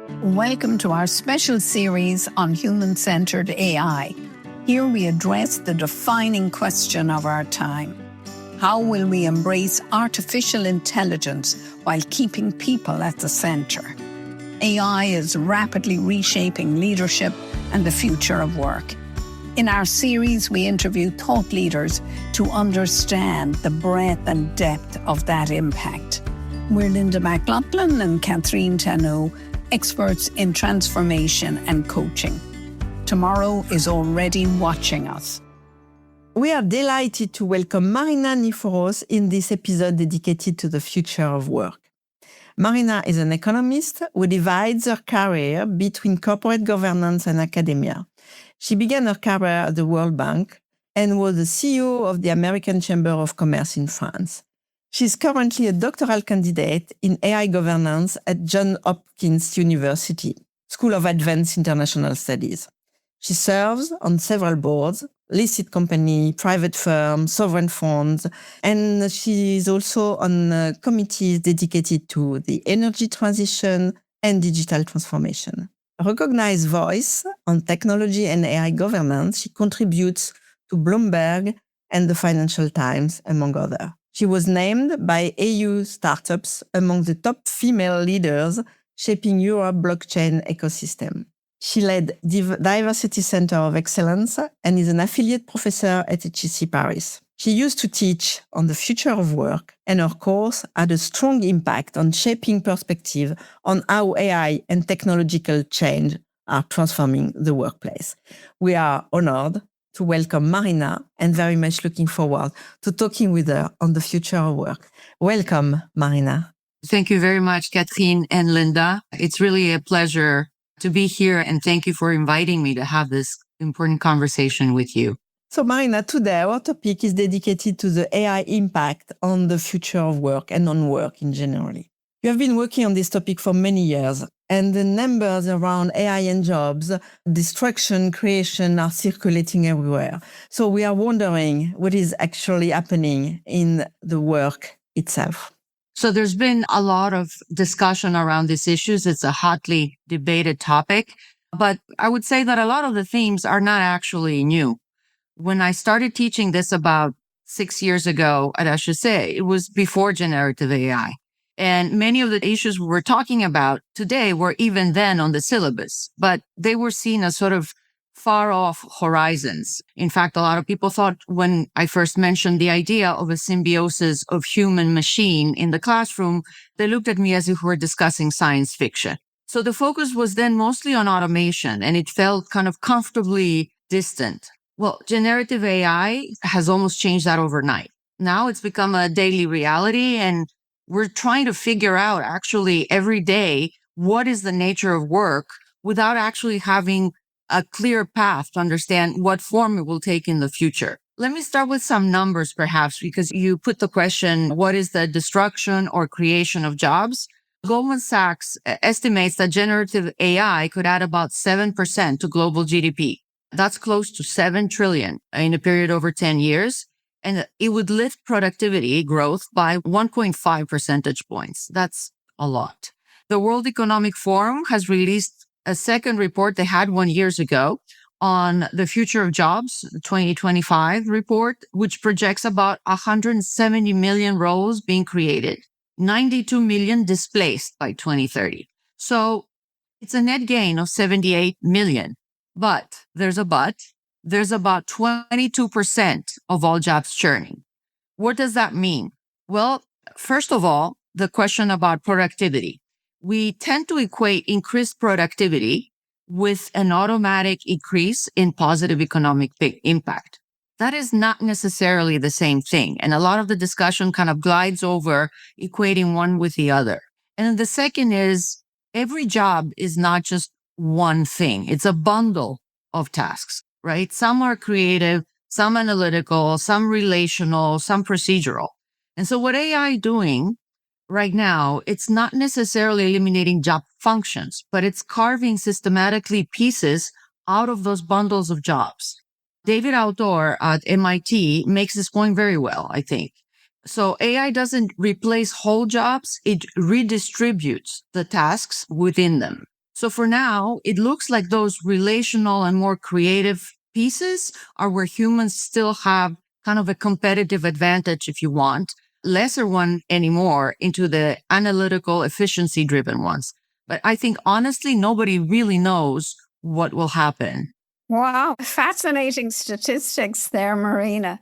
Welcome to our special series on human-centered AI. Here we address the defining question of our time. How will we embrace artificial intelligence while keeping people at the center? AI is rapidly reshaping leadership and the future of work. In our series, we interview thought leaders to understand the breadth and depth of that impact. We're Linda McLaughlin and Catherine Tano, experts in transformation and coaching. Tomorrow is already watching us. We are delighted to welcome Marina Niforos in this episode dedicated to the future of work. Marina is an economist who divides her career between corporate governance and academia. She began her career at the World Bank and was the CEO of the American Chamber of Commerce in France. She's currently a doctoral candidate in AI governance at Johns Hopkins University, School of Advanced International Studies. She serves on several boards, listed company, private firms, sovereign funds, and she is also on committees dedicated to the energy transition and digital transformation. A recognized voice on technology and AI governance, she contributes to Bloomberg and the Financial Times, among others. She was named by EU Startups among the top female leaders shaping Europe's blockchain ecosystem. She led Diversity Center of Excellence and is an affiliate professor at HEC Paris. She used to teach on the future of work, and her course had a strong impact on shaping perspective on how AI and technological change are transforming the workplace. We are honored to welcome Marina and very much looking forward to talking with her on the future of work. Welcome, Marina. Thank you very much, Catherine and Linda. It's really a pleasure to be here, and thank you for inviting me to have this important conversation with you. So, Marina, today our topic is dedicated to the AI impact on the future of work and on work in general. You have been working on this topic for many years, and the numbers around AI and jobs, destruction, creation are circulating everywhere. So we are wondering what is actually happening in the work itself. So there's been a lot of discussion around these issues. It's a hotly debated topic, but I would say that a lot of the themes are not actually new. When I started teaching this about 6 years ago at HEC, it was before generative AI. And many of the issues we were talking about today were even then on the syllabus, but they were seen as sort of far off horizons. In fact, a lot of people thought when I first mentioned the idea of a symbiosis of human machine in the classroom, they looked at me as if we were discussing science fiction. So the focus was then mostly on automation, and it felt kind of comfortably distant. Well, generative AI has almost changed that overnight. Now it's become a daily reality, and we're trying to figure out actually every day what is the nature of work without actually having a clear path to understand what form it will take in the future. Let me start with some numbers perhaps, because you put the question, what is the destruction or creation of jobs? Goldman Sachs estimates that generative AI could add about 7% to global GDP. That's close to 7 trillion in a period over 10 years. And it would lift productivity growth by 1.5 percentage points. That's a lot. The World Economic Forum has released a second report they had 1 year ago on the future of jobs, the 2025 report, which projects about 170 million roles being created, 92 million displaced by 2030. So it's a net gain of 78 million. But there's a but. There's about 22% of all jobs churning. What does that mean? Well, first of all, the question about productivity. We tend to equate increased productivity with an automatic increase in positive economic impact. That is not necessarily the same thing. And a lot of the discussion kind of glides over equating one with the other. And then the second is every job is not just one thing. It's a bundle of tasks. Right? Some are creative, some analytical, some relational, some procedural. And so what AI is doing right now, it's not necessarily eliminating job functions, but it's carving systematically pieces out of those bundles of jobs. David Autor at MIT makes this point very well, I think. So AI doesn't replace whole jobs, it redistributes the tasks within them. So So for now, it looks like those relational and more creative pieces are where humans still have kind of a competitive advantage, if you want, lesser one anymore into the analytical efficiency driven ones. But I think honestly, nobody really knows what will happen. Wow, fascinating statistics there, Marina.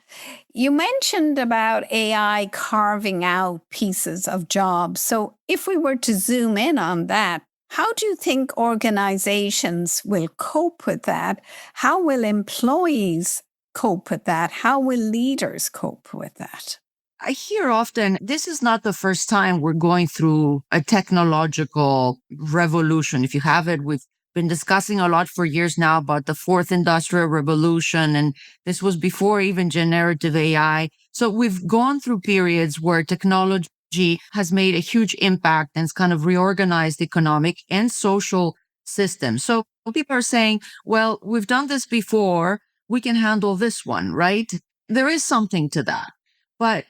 You mentioned about AI carving out pieces of jobs. So, if we were to zoom in on that, how do you think organizations will cope with that? How will employees cope with that? How will leaders cope with that? I hear often this is not the first time we're going through a technological revolution. If you have it, we've been discussing a lot for years now about the fourth industrial revolution. And this was before even generative AI. So we've gone through periods where technology has made a huge impact and it's kind of reorganized economic and social systems. So people are saying, well, we've done this before. We can handle this one, right? There is something to that. But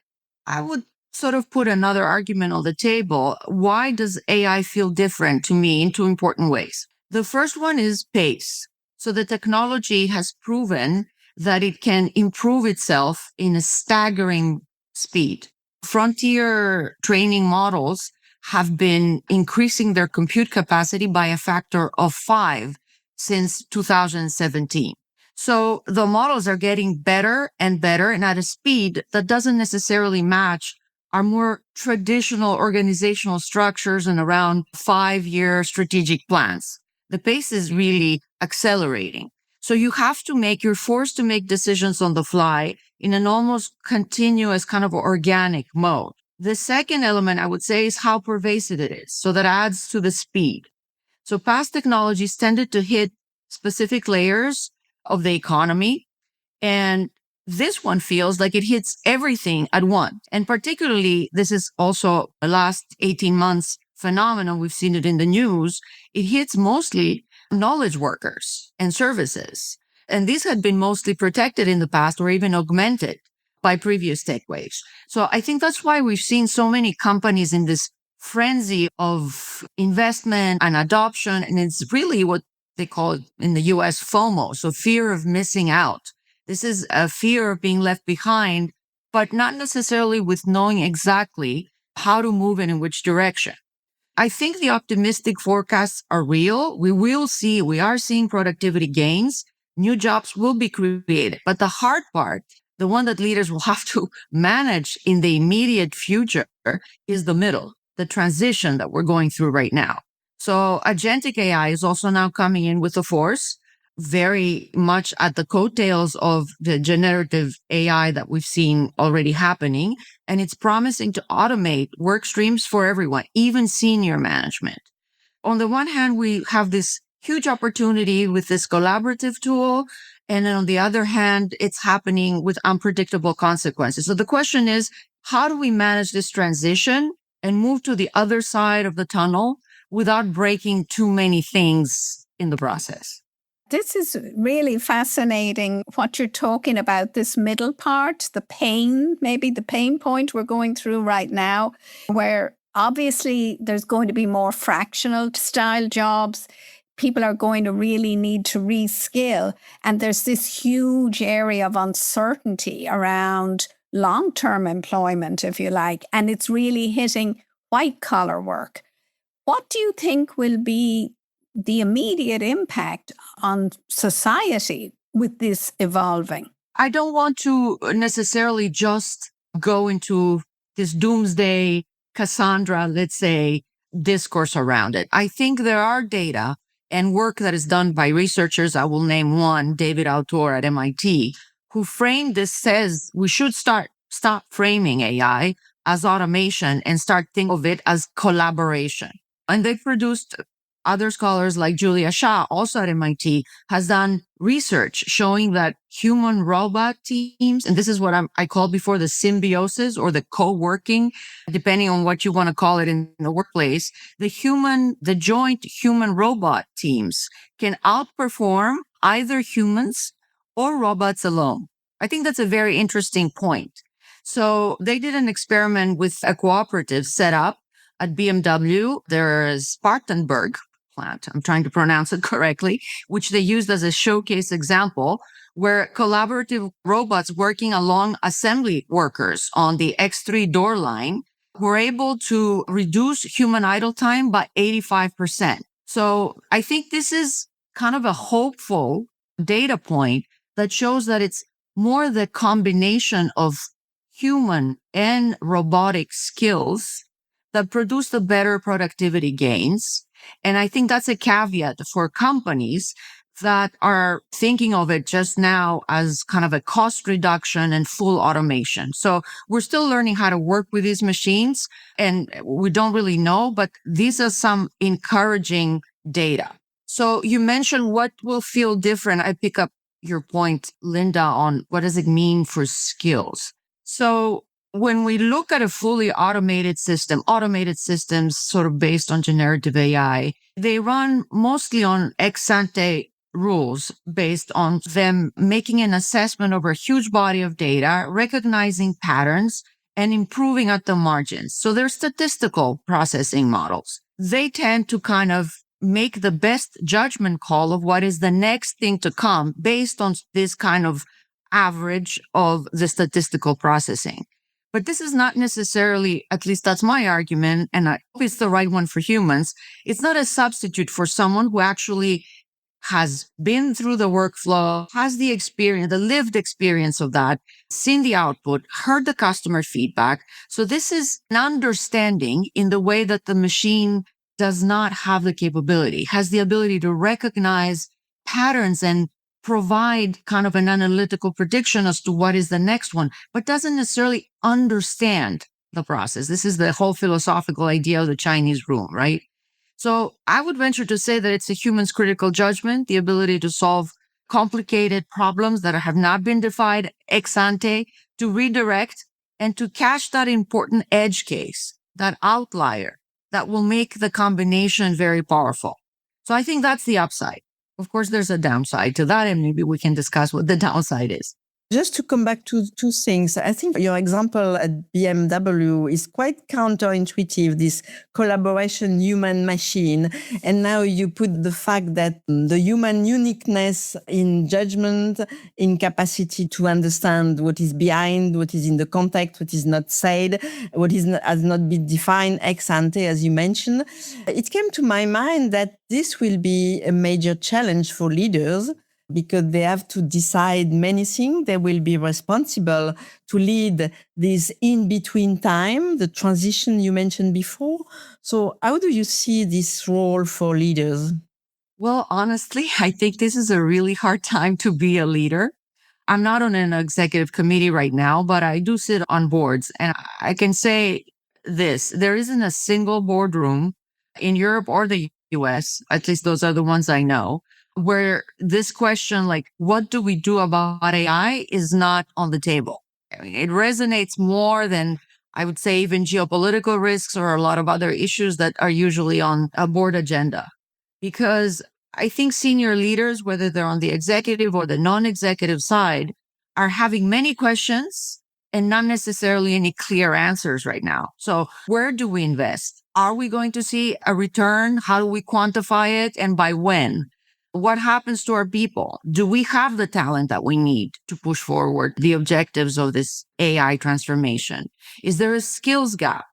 I would sort of put another argument on the table. Why does AI feel different to me in two important ways? The first one is pace. So the technology has proven that it can improve itself in a staggering speed. Frontier training models have been increasing their compute capacity by a factor of 5 since 2017. So the models are getting better and better and at a speed that doesn't necessarily match our more traditional organizational structures and around 5-year strategic plans. The pace is really accelerating. So you're forced to make decisions on the fly in an almost continuous kind of organic mode. The second element I would say is how pervasive it is. So that adds to the speed. So past technologies tended to hit specific layers of the economy. And this one feels like it hits everything at once. And particularly, this is also a last 18 months phenomenon. We've seen it in the news. It hits mostly knowledge workers and services. And these had been mostly protected in the past or even augmented by previous tech waves. So I think that's why we've seen so many companies in this frenzy of investment and adoption. And it's really what they call it in the US FOMO. So fear of missing out. This is a fear of being left behind, but not necessarily with knowing exactly how to move and in which direction. I think the optimistic forecasts are real. We are seeing productivity gains. New jobs will be created. But the hard part, the one that leaders will have to manage in the immediate future, is the middle, the transition that we're going through right now. So agentic AI is also now coming in with a force, very much at the coattails of the generative AI that we've seen already happening. And it's promising to automate work streams for everyone, even senior management. On the one hand, we have this huge opportunity with this collaborative tool. And then on the other hand, it's happening with unpredictable consequences. So the question is, how do we manage this transition and move to the other side of the tunnel without breaking too many things in the process? This is really fascinating what you're talking about, this middle part, the pain, maybe the pain point we're going through right now, where obviously there's going to be more fractional style jobs. People are going to really need to reskill. And there's this huge area of uncertainty around long-term employment, if you like, and it's really hitting white-collar work. What do you think will be the immediate impact on society with this evolving? I don't want to necessarily just go into this doomsday Cassandra, let's say, discourse around it. I think there are data and work that is done by researchers. I will name one, David Autor at MIT, who framed this, says we should stop framing AI as automation and start thinking of it as collaboration. And they produced other scholars like Julia Shah, also at MIT, has done research showing that human robot teams, and this is what I called before the symbiosis or the co-working, depending on what you want to call it in the workplace, the joint human robot teams can outperform either humans or robots alone. I think that's a very interesting point. So they did an experiment with a cooperative set up at BMW. There's Spartanburg plant, I'm trying to pronounce it correctly, which they used as a showcase example, where collaborative robots working along assembly workers on the X3 door line were able to reduce human idle time by 85%. So I think this is kind of a hopeful data point that shows that it's more the combination of human and robotic skills that produce the better productivity gains. And I think that's a caveat for companies that are thinking of it just now as kind of a cost reduction and full automation. So we're still learning how to work with these machines, and we don't really know, but these are some encouraging data. So you mentioned what will feel different. I pick up your point, Linda, on what does it mean for skills. So when we look at a fully automated system, automated systems sort of based on generative AI, they run mostly on ex ante rules based on them making an assessment over a huge body of data, recognizing patterns, and improving at the margins. So they're statistical processing models. They tend to kind of make the best judgment call of what is the next thing to come based on this kind of average of the statistical processing. But this is not necessarily, at least that's my argument, and I hope it's the right one for humans. It's not a substitute for someone who actually has been through the workflow, has the experience, the lived experience of that, seen the output, heard the customer feedback. So this is an understanding in the way that the machine does not have the capability, has the ability to recognize patterns and provide kind of an analytical prediction as to what is the next one, but doesn't necessarily understand the process. This is the whole philosophical idea of the Chinese room, right? So I would venture to say that it's a human's critical judgment, the ability to solve complicated problems that have not been defined ex ante, to redirect and to catch that important edge case, that outlier that will make the combination very powerful. So I think that's the upside. Of course, there's a downside to that, and maybe we can discuss what the downside is. Just to come back to two things, I think your example at BMW is quite counterintuitive, this collaboration human-machine. And now you put the fact that the human uniqueness in judgment, in capacity to understand what is behind, what is in the context, what is not said, what has not been defined ex ante, as you mentioned. It came to my mind that this will be a major challenge for leaders, because they have to decide many things. They will be responsible to lead this in-between time, the transition you mentioned before. So how do you see this role for leaders? Well, honestly, I think this is a really hard time to be a leader. I'm not on an executive committee right now, but I do sit on boards. And I can say this, there isn't a single boardroom in Europe or the US, at least those are the ones I know, where this question, like, what do we do about AI, is not on the table. I mean, it resonates more than, I would say, even geopolitical risks or a lot of other issues that are usually on a board agenda. Because I think senior leaders, whether they're on the executive or the non-executive side, are having many questions and not necessarily any clear answers right now. So where do we invest? Are we going to see a return? How do we quantify it? And by when? What happens to our people? Do we have the talent that we need to push forward the objectives of this AI transformation? Is there a skills gap?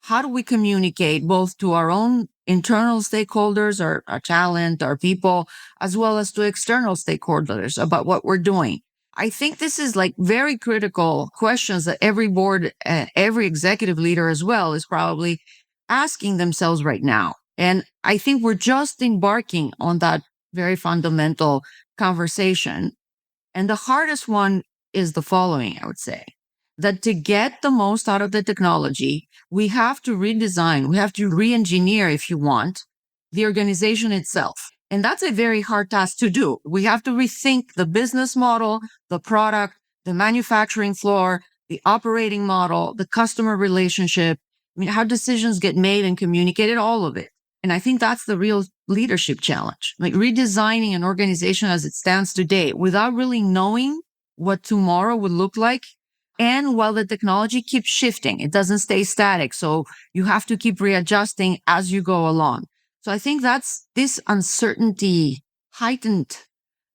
How do we communicate both to our own internal stakeholders, our talent, our people, as well as to external stakeholders about what we're doing? I think this is like very critical questions that every board, every executive leader as well is probably asking themselves right now. And I think we're just embarking on that very fundamental conversation. And the hardest one is the following, I would say, that to get the most out of the technology, we have to redesign, we have to re-engineer, if you want, the organization itself. And that's a very hard task to do. We have to rethink the business model, the product, the manufacturing floor, the operating model, the customer relationship. I mean, how decisions get made and communicated, all of it. And I think that's the real leadership challenge, like redesigning an organization as it stands today without really knowing what tomorrow would look like. And while the technology keeps shifting, it doesn't stay static. So you have to keep readjusting as you go along. So I think that's this uncertainty, heightened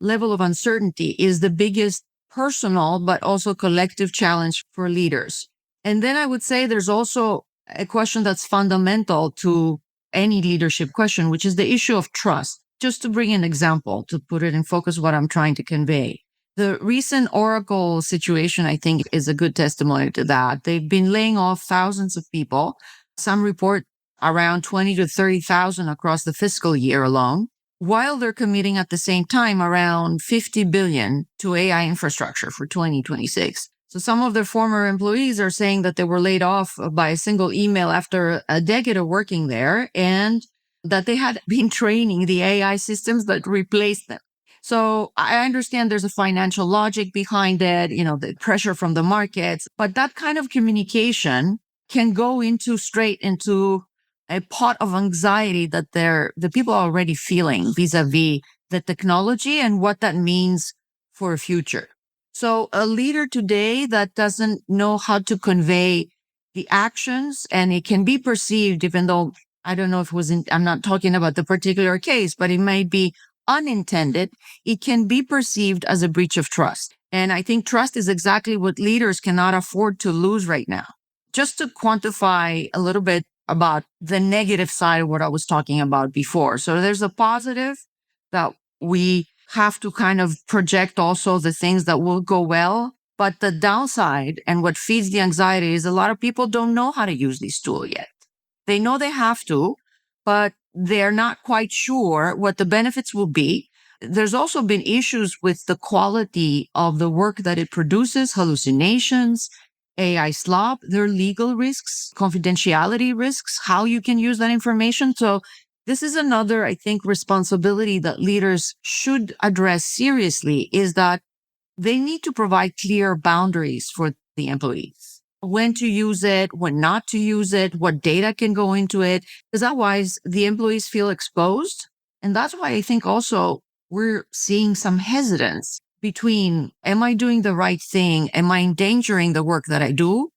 level of uncertainty is the biggest personal, but also collective challenge for leaders. And then I would say there's also a question that's fundamental to any leadership question, which is the issue of trust. Just to bring an example, to put it in focus, what I'm trying to convey. The recent Oracle situation, I think, is a good testimony to that. They've been laying off thousands of people. Some report around 20 to 30,000 across the fiscal year alone, while they're committing at the same time around 50 billion to AI infrastructure for 2026. So some of their former employees are saying that they were laid off by a single email after a decade of working there, and that they had been training the AI systems that replaced them. So I understand there's a financial logic behind it, the pressure from the markets, but that kind of communication can go straight into a pot of anxiety that the people are already feeling vis-a-vis the technology and what that means for a future. So a leader today that doesn't know how to convey the actions, and it can be perceived, even though I don't know if I'm not talking about the particular case, but it might be unintended, it can be perceived as a breach of trust. And I think trust is exactly what leaders cannot afford to lose right now. Just to quantify a little bit about the negative side of what I was talking about before. So there's a positive that we have to kind of project also the things that will go well. But the downside and what feeds the anxiety is a lot of people don't know how to use this tool yet. They know they have to, but they're not quite sure what the benefits will be. There's also been issues with the quality of the work that it produces, hallucinations, AI slop, there are legal risks, confidentiality risks, how you can use that information. So this is another, I think, responsibility that leaders should address seriously, is that they need to provide clear boundaries for the employees. When to use it, when not to use it, what data can go into it, because otherwise the employees feel exposed. And that's why I think also we're seeing some hesitance between, am I doing the right thing? Am I endangering the work that I do?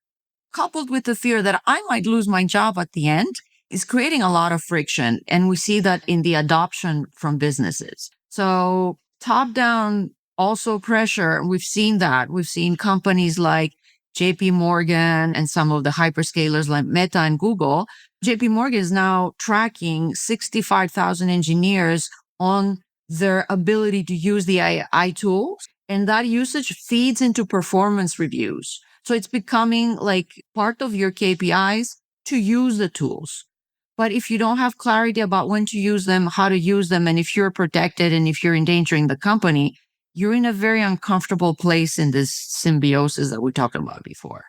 Coupled with the fear that I might lose my job at the end is creating a lot of friction. And we see that in the adoption from businesses. So top down also pressure. We've seen that. We've seen companies like JP Morgan and some of the hyperscalers like Meta and Google. JP Morgan is now tracking 65,000 engineers on their ability to use the AI tools. And that usage feeds into performance reviews. So it's becoming like part of your KPIs to use the tools. But if you don't have clarity about when to use them, how to use them, and if you're protected and if you're endangering the company, you're in a very uncomfortable place in this symbiosis that we talked about before.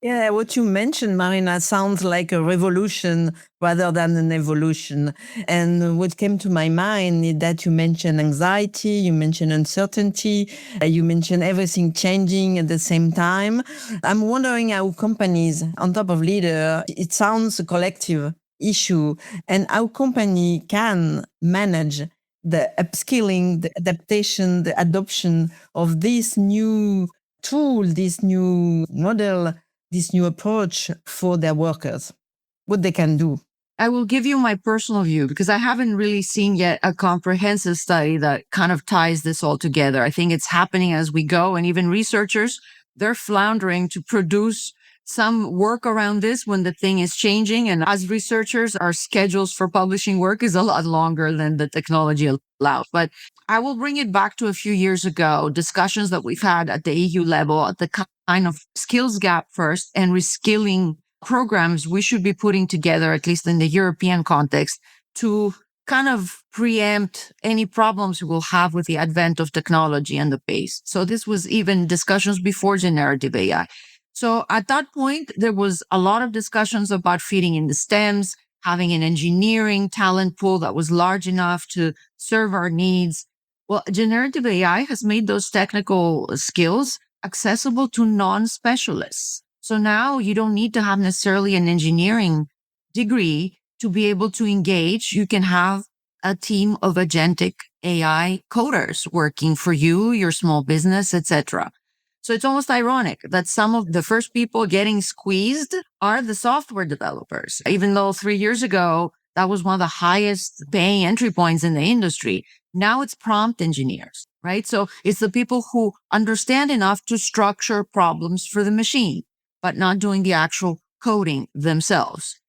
Yeah, what you mentioned, Marina, sounds like a revolution rather than an evolution. And what came to my mind is that you mentioned anxiety, you mentioned uncertainty, you mentioned everything changing at the same time. I'm wondering how companies, on top of leader, it sounds a collective issue, and how company can manage the upskilling, the adaptation, the adoption of this new tool, this new model, this new approach for their workers, what they can do. I will give you my personal view because I haven't really seen yet a comprehensive study that kind of ties this all together. I think it's happening as we go. And even researchers, they're floundering to produce some work around this when the thing is changing. And as researchers, our schedules for publishing work is a lot longer than the technology allows. But I will bring it back to a few years ago, discussions that we've had at the EU level, at the kind of skills gap first and reskilling programs we should be putting together, at least in the European context, to kind of preempt any problems we will have with the advent of technology and the pace. So this was even discussions before generative AI. So at that point, there was a lot of discussions about feeding in the STEMs, having an engineering talent pool that was large enough to serve our needs. Well, generative AI has made those technical skills accessible to non-specialists. So now you don't need to have necessarily an engineering degree to be able to engage. You can have a team of agentic AI coders working for you, your small business, etc. So it's almost ironic that some of the first people getting squeezed are the software developers, even though 3 years ago, That was one of the highest paying entry points in the industry. Now it's prompt engineers, right? So it's the people who understand enough to structure problems for the machine, but not doing the actual coding themselves.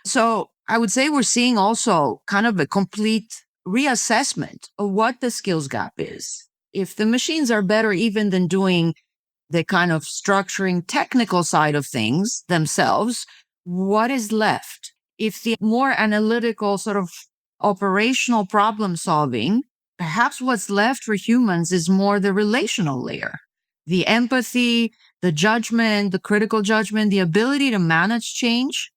So I would say we're seeing also kind of a complete reassessment of what the skills gap is. If the machines are better even than doing the kind of structuring technical side of things themselves, what is left? If the more analytical sort of operational problem solving, perhaps what's left for humans is more the relational layer, the empathy, the judgment, the critical judgment, the ability to manage change,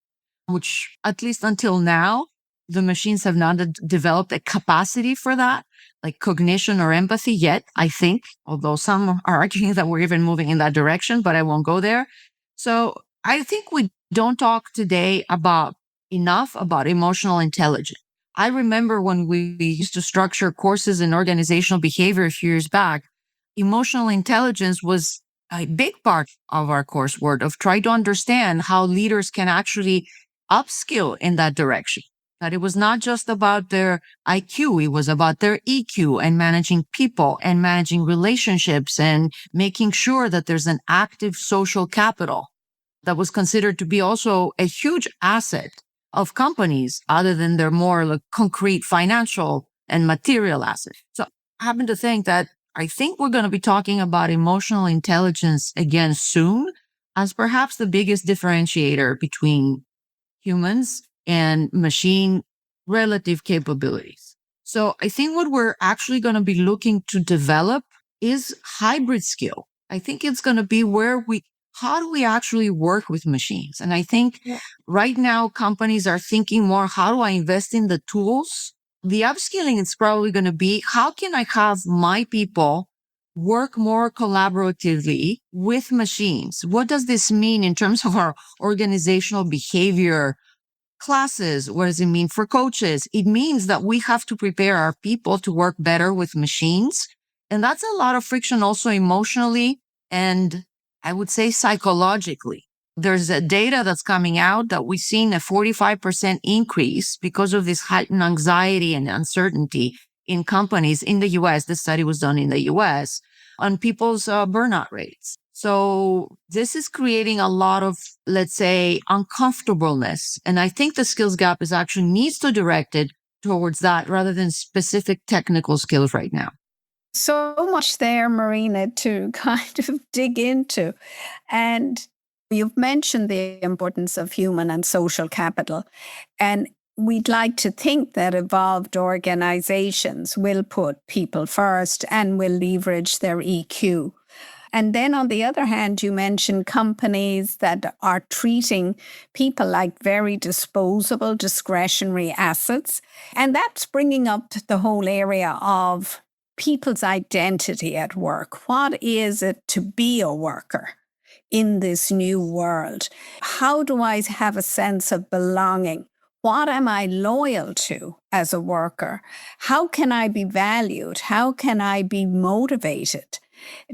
which at least until now, the machines have not developed a capacity for that, like cognition or empathy yet, I think, although some are arguing that we're even moving in that direction, but I won't go there. So I think we don't talk today enough about emotional intelligence. I remember when we used to structure courses in organizational behavior a few years back, emotional intelligence was a big part of our coursework of trying to understand how leaders can actually upskill in that direction. That it was not just about their IQ, it was about their EQ and managing people and managing relationships and making sure that there's an active social capital that was considered to be also a huge asset of companies other than their more like concrete financial and material assets. So I happen to think that I think we're going to be talking about emotional intelligence again soon as perhaps the biggest differentiator between humans and machine relative capabilities. So I think what we're actually going to be looking to develop is hybrid skill. I think it's going to be how do we actually work with machines? And I think right now companies are thinking more, how do I invest in the tools? The upskilling is probably going to be, how can I have my people work more collaboratively with machines? What does this mean in terms of our organizational behavior classes? What does it mean for coaches? It means that we have to prepare our people to work better with machines. And that's a lot of friction also emotionally and I would say psychologically. There's a data that's coming out that we've seen a 45% increase because of this heightened anxiety and uncertainty in companies in the US. This study was done in the US on people's burnout rates. So this is creating a lot of, let's say, uncomfortableness. And I think the skills gap is actually needs to direct it towards that rather than specific technical skills right now. So much there, Marina, to kind of dig into. And you've mentioned the importance of human and social capital. And we'd like to think that evolved organizations will put people first and will leverage their EQ. And then on the other hand, you mentioned companies that are treating people like very disposable, discretionary assets. And that's bringing up the whole area of people's identity at work. What is it to be a worker in this new world? How do I have a sense of belonging? What am I loyal to as a worker? How can I be valued? How can I be motivated?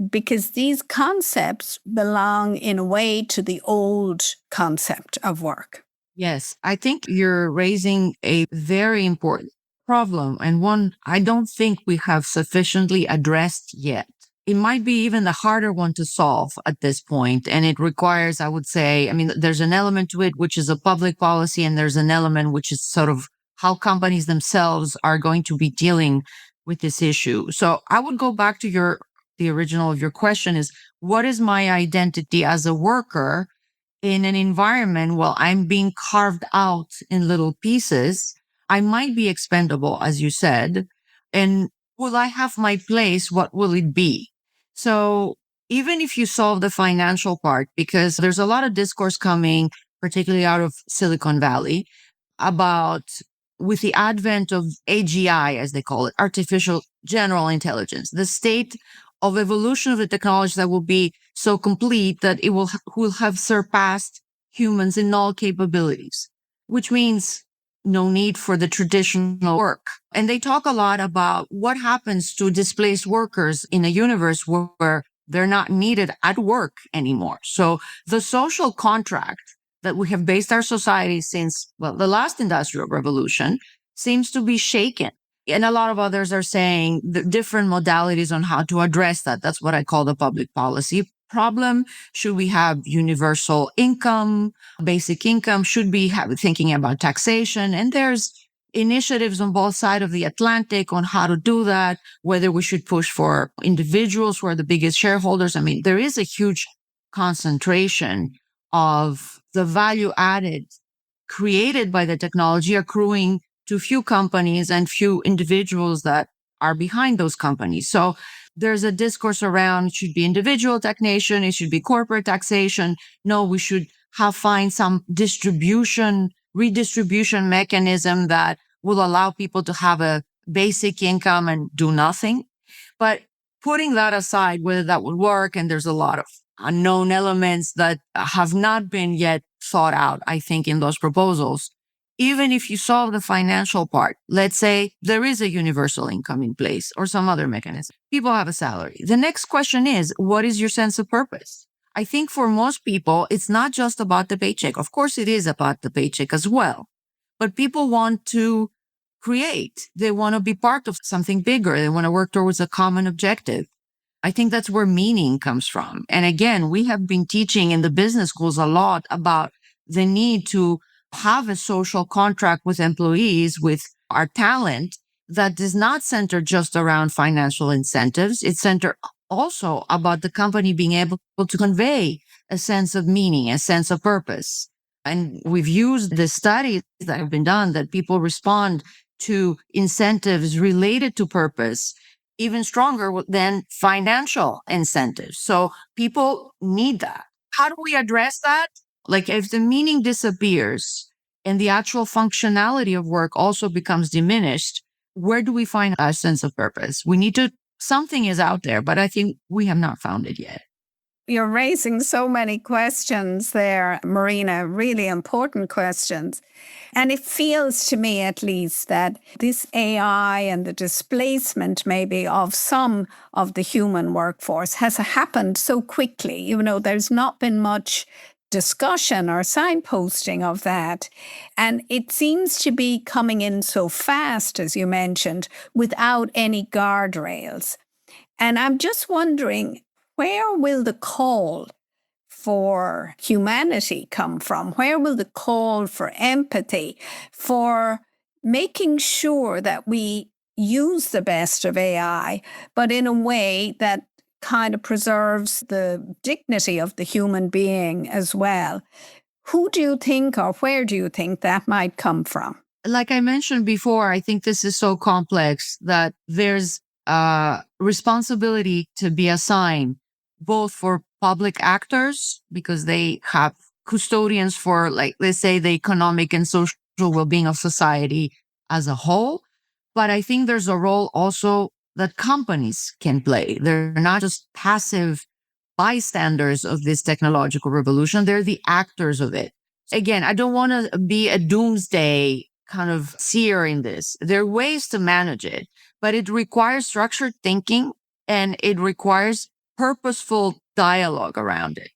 Because these concepts belong in a way to the old concept of work. Yes, I think you're raising a very important problem and one I don't think we have sufficiently addressed yet. It might be even the harder one to solve at this point, and it requires, I would say, I mean, there's an element to it which is a public policy, and there's an element which is sort of how companies themselves are going to be dealing with this issue. So I would go back to the original of your question is, what is my identity as a worker in an environment while I'm being carved out in little pieces? I might be expendable, as you said, and will I have my place? What will it be? So even if you solve the financial part, because there's a lot of discourse coming, particularly out of Silicon Valley, about with the advent of AGI, as they call it, artificial general intelligence, the state of evolution of the technology that will be so complete that it will have surpassed humans in all capabilities, which means no need for the traditional work. And they talk a lot about what happens to displaced workers in a universe where they're not needed at work anymore. So the social contract that we have based our society since, well, the last industrial revolution seems to be shaken. And a lot of others are saying the different modalities on how to address that. That's what I call the public policy problem. Should we have universal income, basic income? Should we have thinking about taxation? And there's initiatives on both sides of the Atlantic on how to do that, whether we should push for individuals who are the biggest shareholders. I mean, there is a huge concentration of the value added created by the technology accruing to few companies and few individuals that are behind those companies. So there's a discourse around it should be individual taxation, it should be corporate taxation. No, we should find some redistribution mechanism that will allow people to have a basic income and do nothing. But putting that aside, whether that would work, and there's a lot of unknown elements that have not been yet thought out, I think, in those proposals. Even if you solve the financial part, let's say there is a universal income in place or some other mechanism, people have a salary. The next question is, what is your sense of purpose? I think for most people, it's not just about the paycheck. Of course, it is about the paycheck as well. But people want to create. They want to be part of something bigger. They want to work towards a common objective. I think that's where meaning comes from. And again, we have been teaching in the business schools a lot about the need to have a social contract with employees, with our talent that is not centered just around financial incentives. It's centered also about the company being able to convey a sense of meaning, a sense of purpose. And we've used the studies that have been done that people respond to incentives related to purpose even stronger than financial incentives. So people need that. How do we address that? Like if the meaning disappears and the actual functionality of work also becomes diminished, where do we find a sense of purpose? Something is out there, but I think we have not found it yet. You're raising so many questions there, Marina, really important questions. And it feels to me, at least, that this AI and the displacement maybe of some of the human workforce has happened so quickly. You know, there's not been much discussion or signposting of that. And it seems to be coming in so fast, as you mentioned, without any guardrails. And I'm just wondering, where will the call for humanity come from? Where will the call for empathy, for making sure that we use the best of AI, but in a way that kind of preserves the dignity of the human being as well? Who do you think, or where do you think that might come from? Like I mentioned before, I think this is so complex that there's a responsibility to be assigned both for public actors, because they have custodians for, like, let's say, the economic and social well-being of society as a whole. But I think there's a role also that companies can play. They're not just passive bystanders of this technological revolution. They're the actors of it. Again, I don't want to be a doomsday kind of seer in this. There are ways to manage it, but it requires structured thinking and it requires purposeful dialogue around it.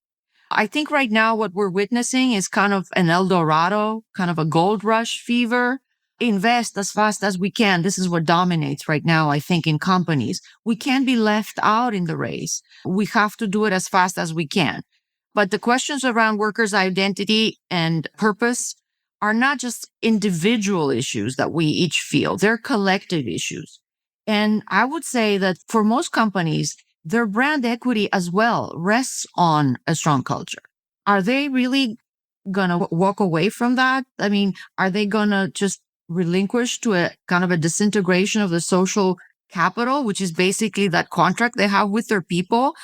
I think right now what we're witnessing is kind of an El Dorado, kind of a gold rush fever. Invest as fast as we can. This is what dominates right now, I think, in companies. We can't be left out in the race. We have to do it as fast as we can. But the questions around workers' identity and purpose are not just individual issues that we each feel. They're collective issues. And I would say that for most companies, their brand equity as well rests on a strong culture. Are they really going to walk away from that? I mean, are they going to just relinquish to a kind of a disintegration of the social capital, which is basically that contract they have with their people?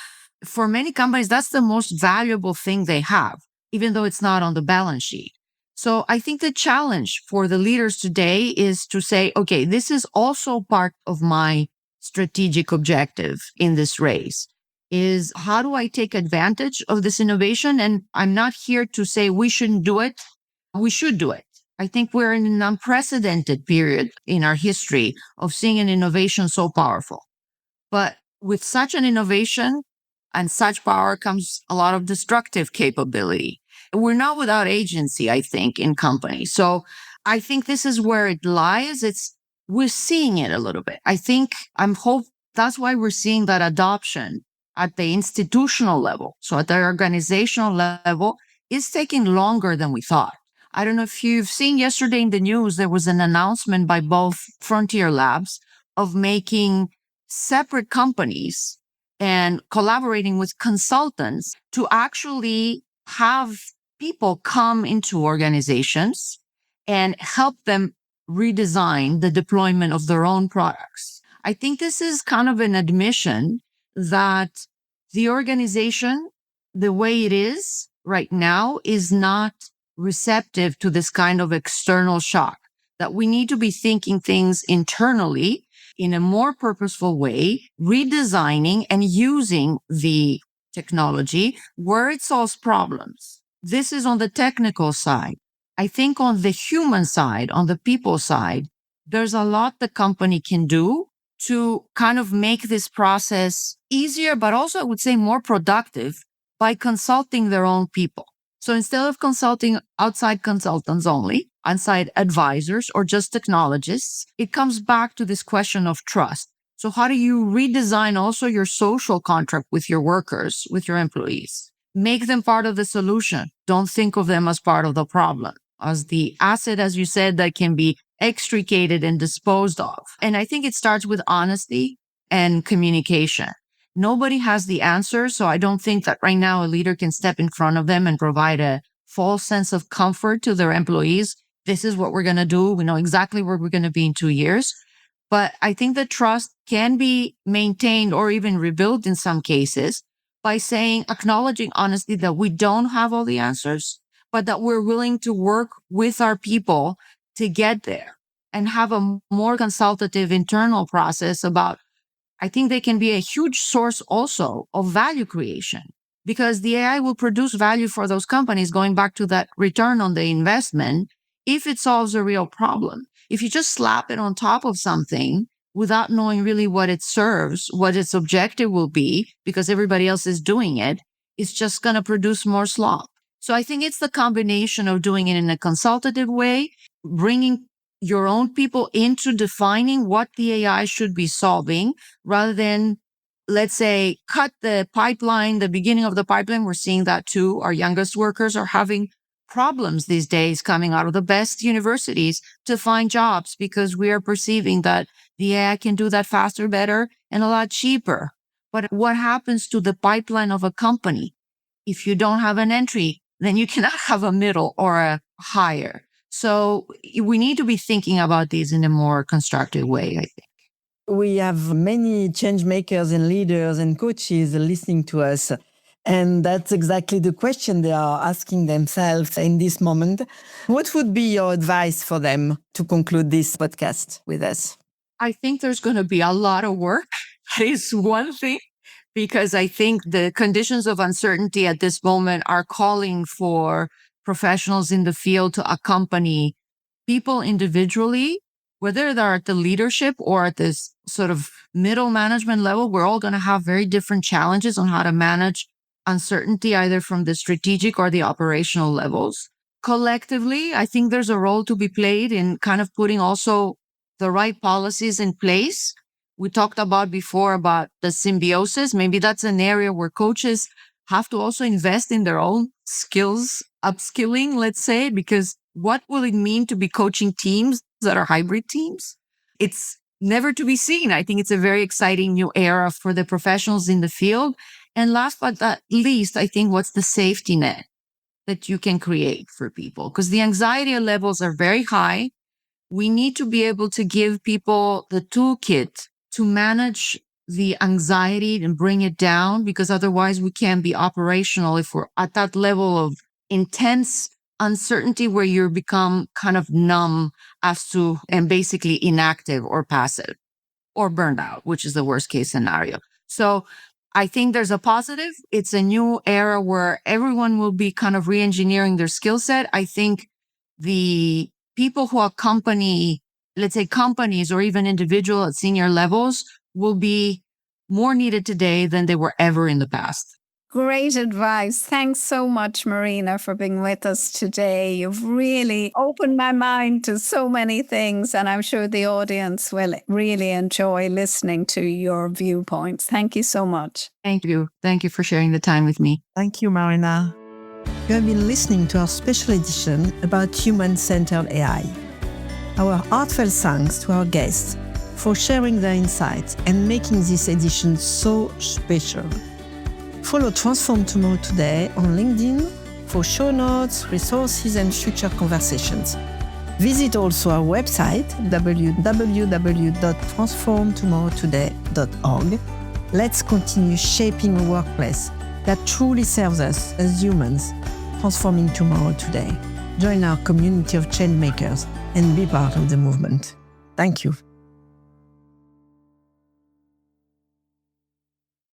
For many companies, that's the most valuable thing they have, even though it's not on the balance sheet. So I think the challenge for the leaders today is to say, okay, this is also part of my strategic objective in this race, is how do I take advantage of this innovation? And I'm not here to say we shouldn't do it. We should do it. I think we're in an unprecedented period in our history of seeing an innovation so powerful. But with such an innovation and such power comes a lot of destructive capability. we're not without agency, I think, in companies. So I think this is where it lies. We're seeing it a little bit. That's why we're seeing that adoption at the institutional level. So at the organizational level, it's taking longer than we thought. I don't know if you've seen yesterday in the news, there was an announcement by both Frontier Labs of making separate companies and collaborating with consultants to actually have people come into organizations and help them redesign the deployment of their own products. I think this is kind of an admission that the organization, the way it is right now, is not receptive to this kind of external shock, that we need to be thinking things internally in a more purposeful way, redesigning and using the technology where it solves problems. This is on the technical side. I think on the human side, on the people side, there's a lot the company can do to kind of make this process easier, but also I would say more productive by consulting their own people. So instead of consulting outside consultants only, outside advisors or just technologists, it comes back to this question of trust. So how do you redesign also your social contract with your workers, with your employees? Make them part of the solution. Don't think of them as part of the problem, as the asset, as you said, that can be extricated and disposed of. And I think it starts with honesty and communication. Nobody has the answer, so I don't think that right now a leader can step in front of them and provide a false sense of comfort to their employees. This is what we're going to do. We know exactly where we're going to be in 2 years. But I think the trust can be maintained or even rebuilt in some cases by acknowledging honestly that we don't have all the answers, but that we're willing to work with our people to get there and have a more consultative internal process about. I think they can be a huge source also of value creation, because the AI will produce value for those companies, going back to that return on the investment, if it solves a real problem. If you just slap it on top of something without knowing really what it serves, what its objective will be, because everybody else is doing it, it's just going to produce more slop. So I think it's the combination of doing it in a consultative way, bringing your own people into defining what the AI should be solving, rather than, let's say, cut the pipeline, the beginning of the pipeline. We're seeing that too. Our youngest workers are having problems these days coming out of the best universities to find jobs because we are perceiving that the AI can do that faster, better, and a lot cheaper. But what happens to the pipeline of a company? If you don't have an entry, then you cannot have a middle or a higher. So we need to be thinking about these in a more constructive way, I think. We have many change makers and leaders and coaches listening to us. And that's exactly the question they are asking themselves in this moment. What would be your advice for them to conclude this podcast with us? I think there's going to be a lot of work. That is one thing, because I think the conditions of uncertainty at this moment are calling for professionals in the field to accompany people individually, whether they're at the leadership or at this sort of middle management level. We're all going to have very different challenges on how to manage uncertainty, either from the strategic or the operational levels. Collectively, I think there's a role to be played in kind of putting also the right policies in place. We talked about before about the symbiosis. Maybe that's an area where coaches have to also invest in their own skills, upskilling, let's say, because what will it mean to be coaching teams that are hybrid teams? It's never to be seen. I think it's a very exciting new era for the professionals in the field. And last but not least, I think what's the safety net that you can create for people? Because the anxiety levels are very high. We need to be able to give people the toolkit to manage the anxiety and bring it down, because otherwise we can't be operational if we're at that level of intense uncertainty where you become kind of numb and basically inactive or passive or burned out, which is the worst case scenario. So I think there's a positive. It's a new era where everyone will be kind of re-engineering their skill set. I think the people who accompany, let's say, companies or even individuals at senior levels will be more needed today than they were ever in the past. Great advice. Thanks so much, Marina, for being with us today. You've really opened my mind to so many things, and I'm sure the audience will really enjoy listening to your viewpoints. Thank you so much. Thank you. Thank you for sharing the time with me. Thank you, Marina. You have been listening to our special edition about human-centered AI. Our heartfelt thanks to our guests for sharing their insights and making this edition so special. Follow Transform Tomorrow Today on LinkedIn for show notes, resources, and future conversations. Visit also our website, www.transformtomorrowtoday.org. Let's continue shaping a workplace that truly serves us as humans, transforming tomorrow today. Join our community of change makers and be part of the movement. Thank you.